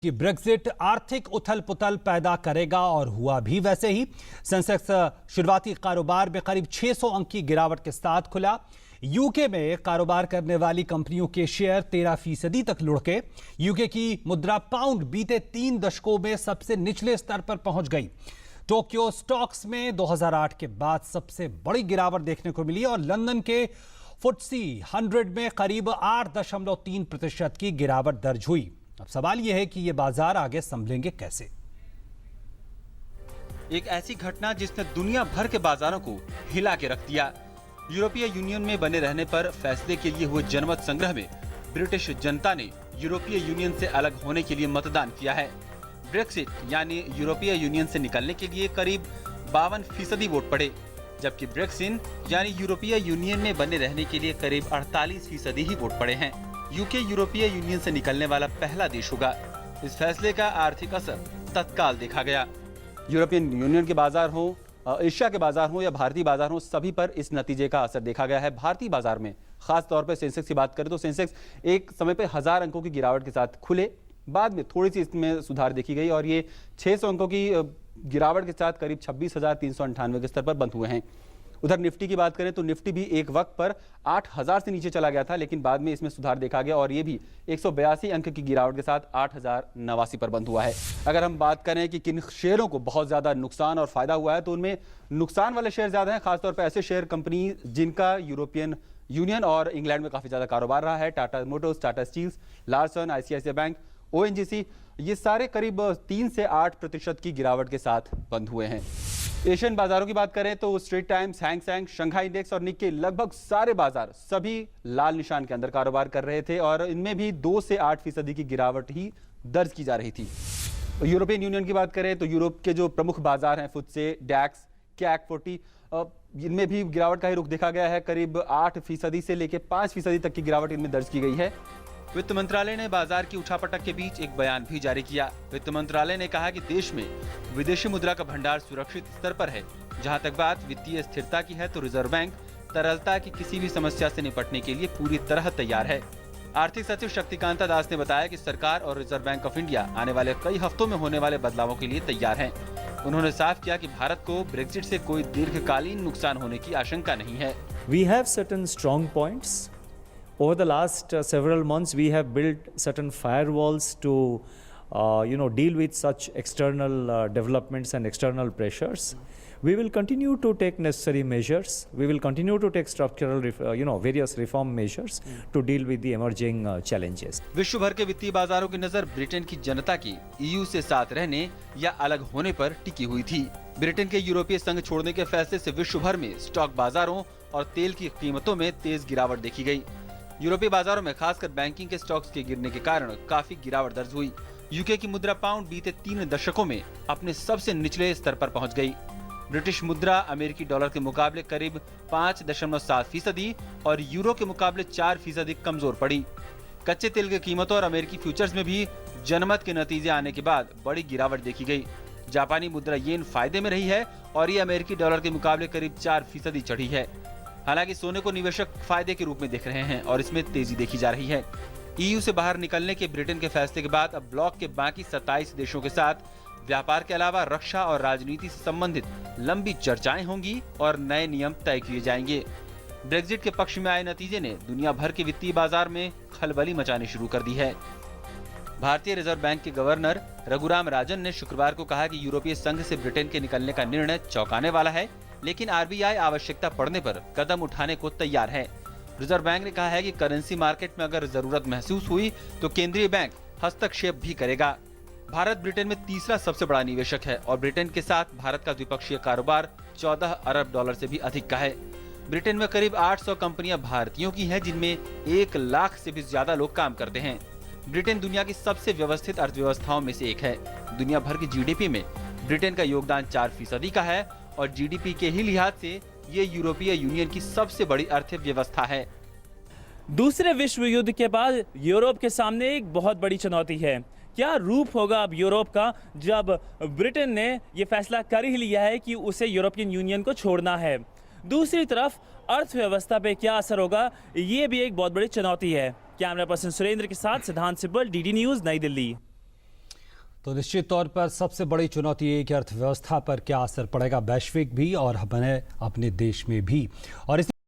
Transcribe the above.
कि ब्रेक्जिट आर्थिक उथल पुथल पैदा करेगा और हुआ भी वैसे ही। सेंसेक्स शुरुआती कारोबार में करीब 600 अंक की गिरावट के साथ खुला। यूके में कारोबार करने वाली कंपनियों के शेयर 13% तक लुढ़के। यूके की मुद्रा पाउंड बीते 3 दशकों में सबसे निचले स्तर पर पहुंच गई। टोक्यो स्टॉक्स में 2008 के बाद सबसे बड़ी गिरावट देखने को मिली और लंदन के फुट्सी 100 में करीब 8.3% की गिरावट दर्ज हुई। अब सवाल यह है कि ये बाजार आगे संभलेंगे कैसे। एक ऐसी घटना जिसने दुनिया भर के बाजारों को हिला के रख दिया। यूरोपीय यूनियन में बने रहने पर फैसले के लिए हुए जनमत संग्रह में ब्रिटिश जनता ने यूरोपीय यूनियन से अलग होने के लिए मतदान किया है। ब्रेक्सिट यानी यूरोपीय यूनियन से निकलने के लिए करीब 52% वोट पड़े, जबकि ब्रेक्सिट यानी यूरोपीय यूनियन में बने रहने के लिए करीब 48% ही वोट पड़े हैं। यूके यूरोपीय यूनियन से निकलने वाला पहला देश होगा। इस फैसले का आर्थिक असर तत्काल देखा गया। यूरोपियन यूनियन के बाजार हो, एशिया के बाजार हो या भारतीय बाजार हो, सभी पर इस नतीजे का असर देखा गया है। भारतीय बाजार में खास तौर पर सेंसेक्स की बात करें तो सेंसेक्स एक समय पर 1000 अंकों की गिरावट के साथ खुले, बाद में थोड़ी सी इसमें सुधार देखी गई और ये 600 अंकों की गिरावट के साथ करीब 26,398 के स्तर पर बंद हुए हैं। उधर निफ्टी की बात करें तो निफ्टी भी एक वक्त पर 8000 से नीचे चला गया था, लेकिन बाद में इसमें सुधार देखा गया और ये भी 182 अंक की गिरावट के साथ 8089 पर बंद हुआ है। अगर हम बात करें कि किन शेयरों को बहुत ज्यादा नुकसान और फायदा हुआ है तो उनमें नुकसान वाले शेयर ज्यादा हैं, खासतौर पर ऐसे शेयर कंपनी जिनका यूरोपियन यूनियन और इंग्लैंड में काफी ज्यादा कारोबार रहा है। Tata motors, Tata steels, Larsen, ICICI bank, ONGC, ये सारे करीब 3 से 8% की गिरावट के साथ बंद हुए हैं। एशियन बाजारों की बात करें तो Straits Times, Hang Seng, Shanghai index और निक्के लगभग सारे बाजार सभी लाल निशान के अंदर कारोबार कर रहे थे और इनमें भी 2 से 8% की गिरावट ही दर्ज की जा रही थी। यूरोपियन यूनियन की बात करें तो यूरोप के जो प्रमुख बाजार हैं फुत्से, डैक्स, कैक 40, इनमें भी गिरावट का ही रुख देखा गया है। करीब 8% से लेकर 5% तक की गिरावट इनमें दर्ज की गई है। वित्त मंत्रालय ने बाजार की उठापटक के बीच एक बयान भी जारी किया। वित्त मंत्रालय ने कहा कि देश में विदेशी मुद्रा का भंडार सुरक्षित स्तर पर है। जहां तक बात वित्तीय स्थिरता की है तो रिजर्व बैंक तरलता की किसी भी समस्या से निपटने के लिए पूरी तरह तैयार है। आर्थिक सचिव शक्तिकांता दास ने बताया कि सरकार और रिजर्व बैंक ऑफ इंडिया आने वाले कई हफ्तों में होने वाले बदलावों के लिए तैयार है। उन्होंने साफ किया कि भारत को ब्रेक्जिट से कोई दीर्घकालीन नुकसान होने की आशंका नहीं है। We have certain strong points. Over the last several months, we have built certain firewalls to, deal with such external developments and external pressures. We will continue to take necessary measures. We will continue to take structural, various reform measures to deal with the emerging challenges. विश्व भर के वित्तीय बाजारों की नजर Britain की जनता की EU से साथ रहने या अलग होने पर टिकी हुई थी। ब्रिटेन के यूरोपीय संघ छोड़ने के फैसले से विश्व भर में स्टॉक बाजारों और तेल की कीमतों में तेज गिरावट देखी गई। यूरोपीय बाजारों में खासकर बैंकिंग के स्टॉक्स के गिरने के कारण काफी गिरावट दर्ज हुई। यूके की मुद्रा पाउंड बीते 3 दशकों में अपने सबसे निचले स्तर पर पहुंच गई। ब्रिटिश मुद्रा अमेरिकी डॉलर के मुकाबले करीब 5.7% और यूरो के मुकाबले 4% कमजोर पड़ी। कच्चे तेल की कीमतों और अमेरिकी फ्यूचर्स में भी जनमत के नतीजे आने के बाद बड़ी गिरावट देखी गई। जापानी मुद्रा येन फायदे में रही है और ये अमेरिकी डॉलर के मुकाबले करीब 4% चढ़ी है। हालांकि सोने को निवेशक फायदे के रूप में देख रहे हैं और इसमें तेजी देखी जा रही है। ईयू से बाहर निकलने के ब्रिटेन के फैसले के बाद अब ब्लॉक के बाकी 27 देशों के साथ व्यापार के अलावा रक्षा और राजनीति से संबंधित लंबी चर्चाएं होंगी और नए नियम तय किए जाएंगे। ब्रेक्जिट के पक्ष में आए नतीजे ने दुनिया भर के वित्तीय बाजार में खलबली मचानी शुरू कर दी है। भारतीय रिजर्व बैंक के गवर्नर रघुराम राजन ने शुक्रवार को कहा कि यूरोपीय संघ से ब्रिटेन के निकलने का निर्णय चौंकाने वाला है, लेकिन आरबीआई आवश्यकता पड़ने पर कदम उठाने को तैयार है। रिजर्व बैंक ने कहा है कि करेंसी मार्केट में अगर जरूरत महसूस हुई तो केंद्रीय बैंक हस्तक्षेप भी करेगा। भारत ब्रिटेन में तीसरा सबसे बड़ा निवेशक है और ब्रिटेन के साथ भारत का द्विपक्षीय कारोबार 14 अरब डॉलर से भी अधिक का है। ब्रिटेन में करीब 800 कंपनियां भारतीयों की हैं, जिनमें 1 लाख से भी ज्यादा लोग काम करते हैं। ब्रिटेन दुनिया की सबसे व्यवस्थित अर्थव्यवस्थाओं में से एक है। दुनिया भर की जीडीपी में ब्रिटेन का योगदान 4% का है और जीडीपी के ही लिहाज से ये यूरोपीय यूनियन की सबसे बड़ी अर्थव्यवस्था है। दूसरे विश्व युद्ध के बाद यूरोप के सामने एक बहुत बड़ी चुनौती है। क्या रूप होगा अब यूरोप का जब ब्रिटेन ने ये फैसला कर ही लिया है कि उसे यूरोपियन यूनियन को छोड़ना है। दूसरी तरफ अर्थव्यवस्था पे क्या असर होगा, ये भी एक बहुत बड़ी चुनौती है। कैमरा पर्सन सुरेंद्र के साथ सिद्धांत सिब्बल, डीडी न्यूज़, नई दिल्ली। तो निश्चित तौर पर सबसे बड़ी चुनौती है कि अर्थव्यवस्था पर क्या असर पड़ेगा, वैश्विक भी और हमारे अपने देश में भी। और इस